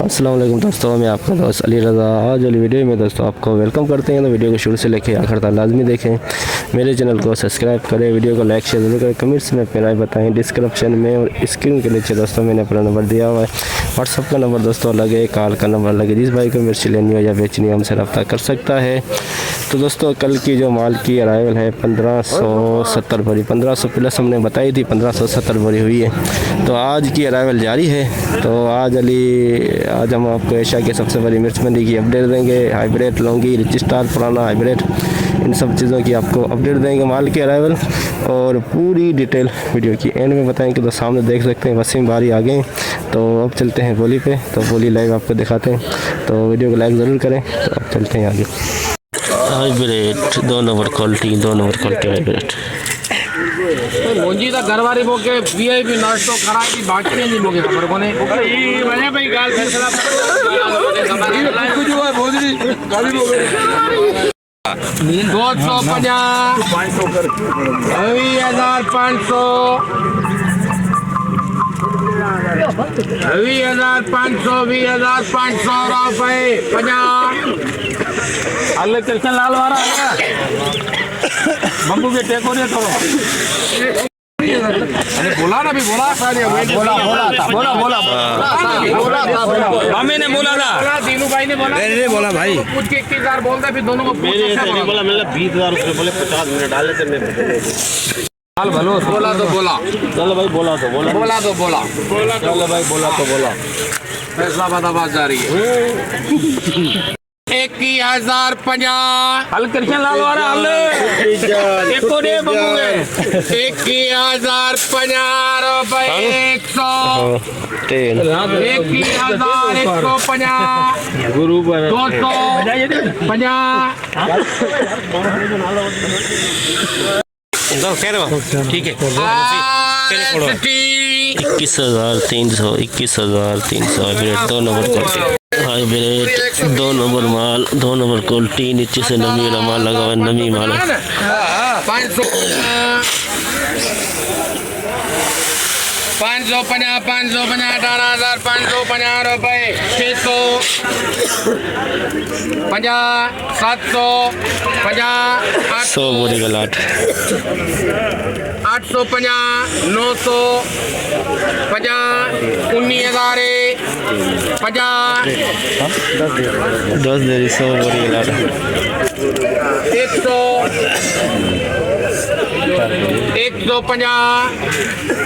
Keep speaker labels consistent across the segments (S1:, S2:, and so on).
S1: अस्सलाम वालेकुम दोस्तों, मैं आपका दोस्त अली रज़ा। आज वाली वीडियो में दोस्तों आपको वेलकम करते हैं। तो वीडियो को शुरू से लेकर आखिर तक लाजमी देखें, मेरे चैनल को सब्सक्राइब करें, वीडियो को लाइक शेयर जरूर करें, कमेंट्स में अपनी राय बताएं। डिस्क्रिप्शन में और स्क्रीन के नीचे दोस्तों मैंने अपना नंबर दिया हुआ है। व्हाट्सअप का नंबर दोस्तों अलग है, कॉल का नंबर अलग है। जिस भाई को मिर्ची लेनी हो या बेचनी हो हमसे रब्ता कर सकता है। तो दोस्तों कल की जो माल की अराइवल है 1570 बोरी, 1500 प्लस हमने बताई थी, 1570 बोरी हुई है। तो आज की अराइवल जारी है। तो आज हम आपको एशिया की सबसे बड़ी मिर्च मंडी की अपडेट देंगे। हाइब्रिड लौंगी, रिच स्टार, पुराना हाइब्रिड, इन सब चीज़ों की आपको अपडेट देंगे, माल की अराइवल और पूरी डिटेल वीडियो की एंड में बताएंगे। तो सामने देख सकते हैं वसीम बारी आ गए। तो अब चलते हैं बोली पे, तो बोली लाइव आपको दिखाते हैं। तो वीडियो को लाइक ज़रूर करें। तो अब चलते हैं आगे। Hybrid 2 number quality, 2 number quality hybrid
S2: मुंजी दा घरवारी बोके वीआईपी नाश्तो कराई थी, बाकी नहीं बोके खबर कोने ई वने भाई गाल फैसला कुछ हुआ बोदरी गाली बोके 250 20500 20500 रुपए 50 अल्ले कृष्ण लाल वाला बम्बू के टेको ने थोड़ा अरे बोला ना भी बोला मामे ने बोला था, दीनू भाई ने बोला, नहीं बोला भाई कुछ के 21,000 बोलता, फिर दोनों को मेरे बोला मैंने 20,000 उसने बोले 50 मिनट डाले थे मैं हाल भलो बोला तो बोला, चलो भाई बोला तो बोला चलो भाई बोला तो बोला। फैसलाबाद आवाज जा रही है 21,050 हल कृष्ण लाल वाला हल एको दे बंबूगे 21,050 रुपए 100 21,150 गुरु 250 ठीक है।
S1: 21,300 hybrid 2 number quality, hybrid 2 number माल, 2 नंबर क्वालिटी, नीचे से नमी वाला माल लगा हुआ है, नमी माल है।
S2: 550 18,550 रुपए 600 50 700 50
S1: 100 बोरी का लाट
S2: 850 900 50 19,000 50
S1: 10 देरी 100 बोरी का लाट
S2: 100 150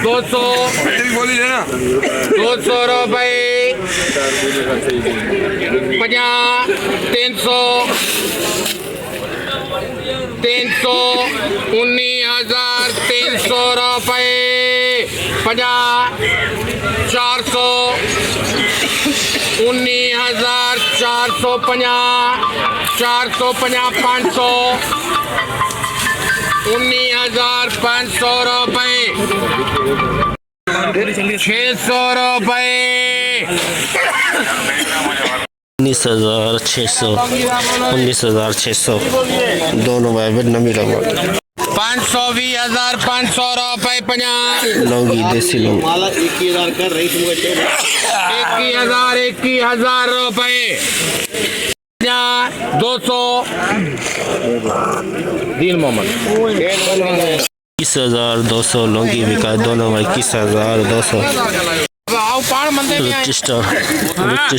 S2: 200 बोली लेना 200 रुपए 50 300 19,300 रुपए 50 400 19,450 450 500 19,500 रुपए 600 रुपए
S1: 19,600 दोनों हाइब्रिड नमी लगा
S2: 520,500 रुपए 50
S1: लौंगी, देसी लौंगी
S2: 21,000 रुपए 200 दीन मोहम्मद
S1: 21,200 लौंगी बिका, दोनों 21,200 रिच स्टार 2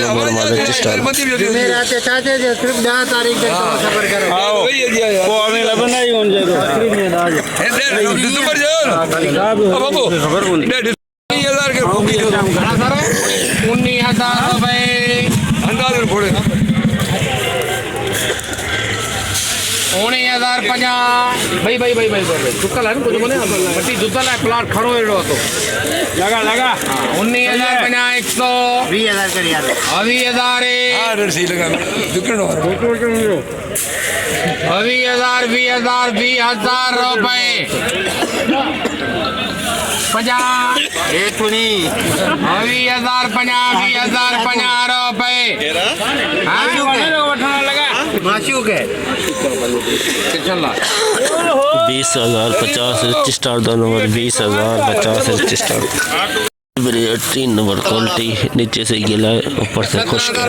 S1: नंबर माल रिच स्टार
S2: मेरे आते चाचे जो सिर्फ 10 तारीख तक सफर करो
S1: वो हमें लबन नहीं होने जाएगा दिसंबर जाओ बाबू खबर बोल 19,000 के
S2: 19,000 रुपए
S1: अंदाज फोड़े
S2: 19,050 भाई दुक्का लाइन कुछ बोले बट्टी दुद्धा ला प्लाट खड़ो एड़ो तो लगा 19,050 100 20,000 कर यार 20,000 हां रसी लगा दुकड़ो 20,000 20,000 रुपए 50 एक पुनी 20,050 रुपए हां लगा माशूक है
S1: 20,050 rich star 2 number 20,050 rich star bread 3 number quality, नीचे से गीला है ऊपर से खुश्क है।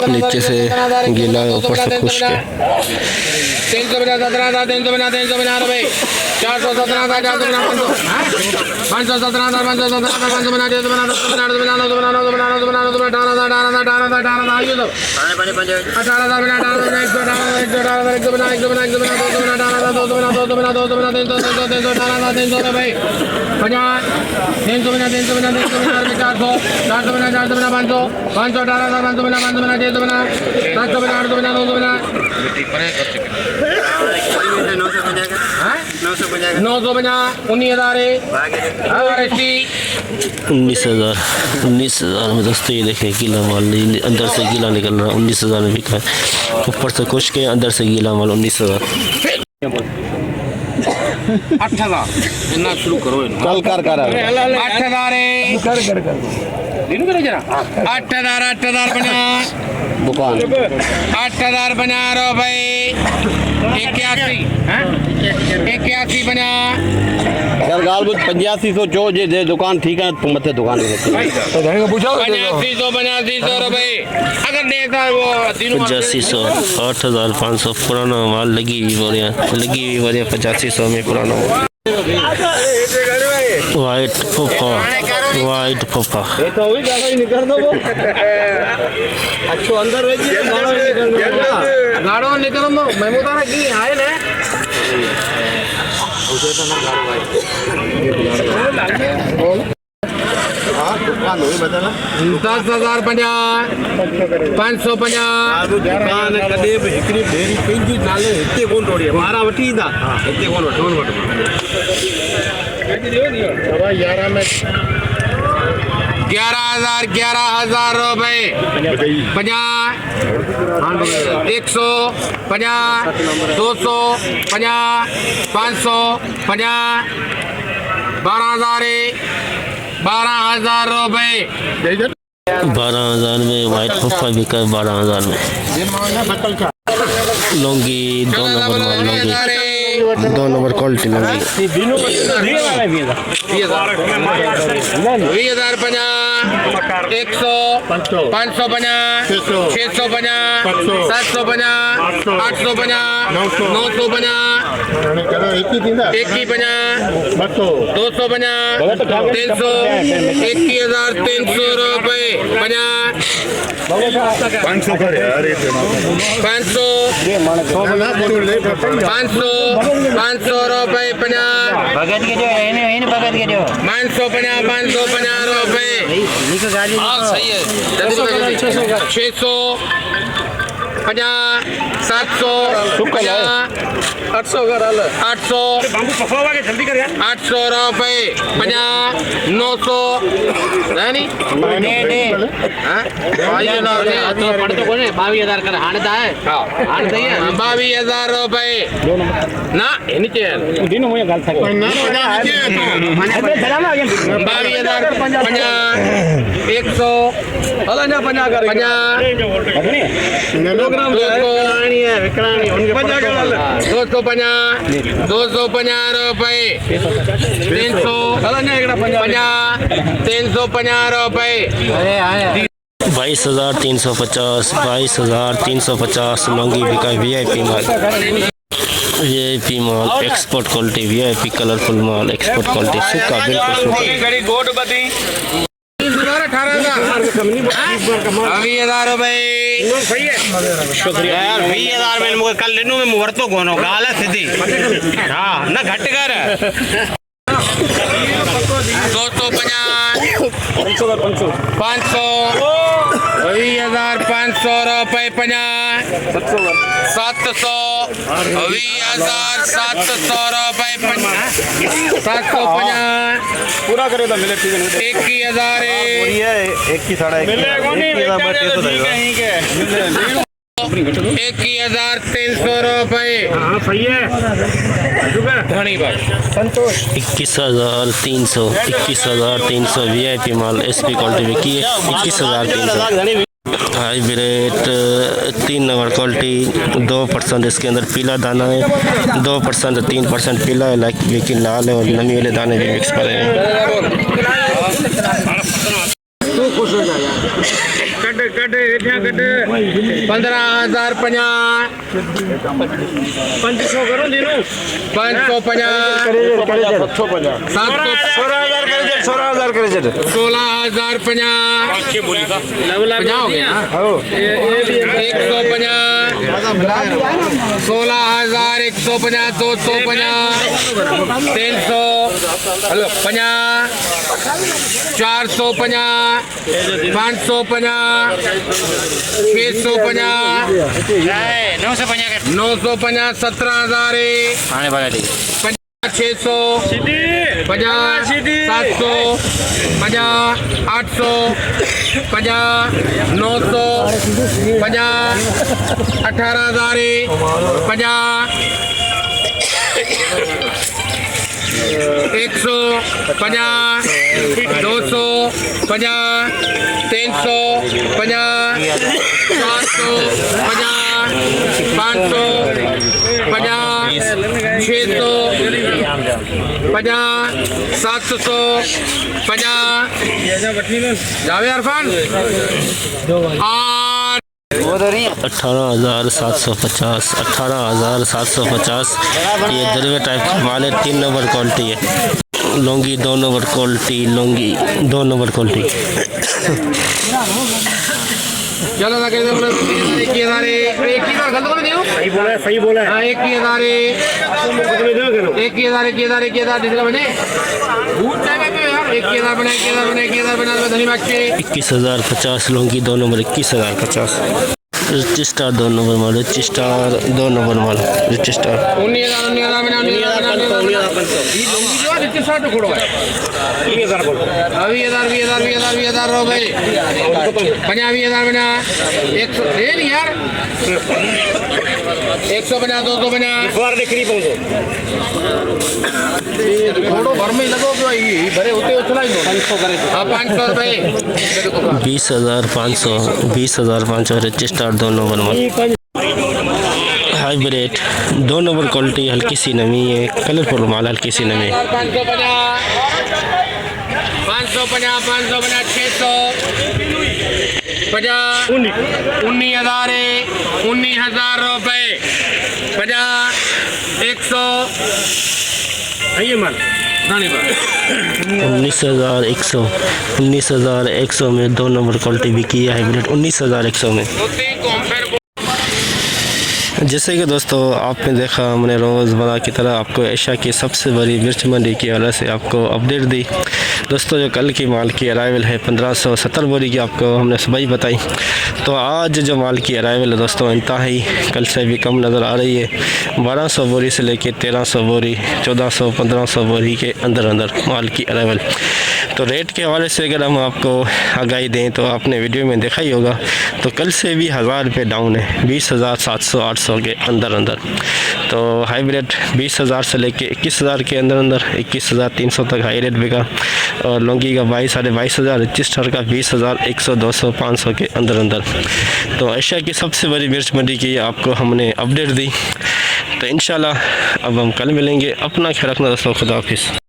S1: नीचे से गीला है ऊपर से खुश्क है।
S2: 350 17,000 350 रुपए 417,000 517,000
S1: 19,000 में दोस्तों ये देखें गीला माल, अंदर से गीला निकल रहा है। 19,000 में बिका है, ऊपर से खुश्क है, अंदर से गीला माल 19,000।
S2: 8,000 इतना शुरू करो
S1: कल कर
S2: 8,000 जरा 8,000 बना
S1: दुकान
S2: 8,000 बना रो भाई 81 बना
S1: यार गाल बुत 8500 जो जे दुकान ठीक है तुम मत दुकान में तो घर को पूछो
S2: 8500 रुपए अगर देता वो
S1: 8500 8,500 पुराना माल लगी हुई बोरियां 8500 में पुराना वाइट पोपा
S2: ये तो हुई ज्यादा ही निकल दो वो अच्छो अंदर रह गई गाड़ो निकल दो मैं बता रहा कि आए ना उसे तो ना गाड़ो भाई हां दुकान हुई बताना 10,050 550 दुकान कदे भी हिकड़ी ढेरी पिंजी नाले हिते कोन तोड़ी मारा वठी दा हिते कोन वठोन वठ सवा 11 में 11,000 रुपए 50 100 50 200 50 500 50 12,000 रुपए
S1: 12,000 में वाइट पोपा बिका है 12,000 में। लौंगी 2 नंबर माल, लौंगी 2 नंबर क्वालिटी लौंगी
S2: 20,000 50 100 550 650 750 850 950 2150 250 300 21,300 रुपए 500 रुपए 50 550 रुपए सही है 600 50 700 800 रुपए 50 900 नहीं 22,000 कर हाणे दा है हाणे दई 22,000 रुपए ना एनी चेल दिन मुझे गल सके 22,000 50 100 हला ना 50 कर 50 प्रोग्राम विकरानी है विकरानी उनके 250 रुपए 300 हला ना एकड़ा 350 रुपए
S1: 22,350 लौंगी बिका वीआईपी माल एक्सपोर्ट क्वालिटी वीआईपी कलरफुल माल एक्सपोर्ट क्वालिटी सूखा बिल्कुल सूखा
S2: 20,000 रुपए सही है शुक्रिया यार 20,000 में मुझे कल लेनू में मुहूर्तो कोनो गाल है सीधी हां ना घट कर 250 500 20,500 रुपए 50 700 20,700 रुपए 750
S3: पूरा करे तो मिले
S2: 21,000
S3: एक की साढ़ा
S2: 21,300 रुपए सही है धनी बात संतोष
S1: 21,300 वीआईपी माल एसपी क्वालिटी में की 21,300 हाइब्रिड 3 नंबर क्वालिटी 2% इसके अंदर पीला दाना है, 2% 3% पीला है, लेकिन लाल है और नमी वाले दाने भी मिक्स पड़े हैं।
S2: कट 15,050 500 करो दिनों 550 16,050 हो गया 150 16,150 250 300 हेलो 50 450 550 650 950 17,000 600 50 700 50 800 50 900 50 18,000 50 100 50 200 50 300 50 400 50 500 50 600 50 700 50 जावे अरफान
S1: 18,750 18,750 ये दरवे टाइप का माल है। 3 नंबर क्वालिटी है। Laungi 2 number quality, Laungi 2 number quality.
S2: चलो ना कहते बोले 1,000 एक ही गलत बोल दियो सही बोला है। हां 1,000 दूसरा बने भूत टाइम पे यार 1,000 बना 1,000 बना धन्यवाद के
S1: 21,050 लौंगी 2 नंबर 21,050। रिच स्टार 2 नंबर माल, रिच स्टार 2 नंबर माल, रिच स्टार
S2: 19,000 बना ये लौंगी जो रिच स्टार तो खोड़ो है 20,000 बोल 20,000 रो भाई 50,000 बना 100 दे नहीं यार 100 बना 200 बना इस बार देखनी पड़ो थोड़ो भर में लगो कि भाई भरे होते उतना ही 500 करे हां 500 रुपए
S1: 20,500 20,500 रिच स्टार 2 नंबर माल। हाइब्रिड 2 नंबर क्वालिटी, हल्की सी नमी है, कलरफुल माल, हल्की सी नमी है।
S2: 550 600 50 19,000 रुपए 50 100 आइए माल
S1: 19,100 में 2 नंबर क्वालिटी बिकी है हाइब्रिड 19,100 में। जैसे कि दोस्तों आपने देखा, हमने रोज़मर्रा की तरह आपको एशिया की सबसे बड़ी मिर्च मंडी की हवाले से आपको अपडेट दी। दोस्तों जो कल की माल की अराइवल है 1570 बोरी की आपको हमने सुबह ही बताई। तो आज जो माल की अराइवल है दोस्तों इंतहाई कल से भी कम नज़र आ रही है। 1200 बोरी से लेकर 1300 बोरी 1400 1500 बोरी के अंदर माल की अराइवल। तो रेट के हवाले से अगर हम आपको आगाही दें तो आपने वीडियो में देखा ही होगा, तो कल से भी 1000 रुपये डाउन है, 20,700 800 के अंदर। तो हाइब्रिड 20,000 से लेके 21,000 के अंदर 21,300 तक हाई रेट बिका। और लौंगी का 22 साढ़े 22,000, रिच स्टार का 20,000 100 200 500 के अंदर। तो एशिया की सबसे बड़ी मिर्च मंडी की आपको हमने अपडेट दी। तो इंशाल्लाह अब हम कल मिलेंगे। अपना ख्याल रखना दोस्तों, खुदा हाफिज़।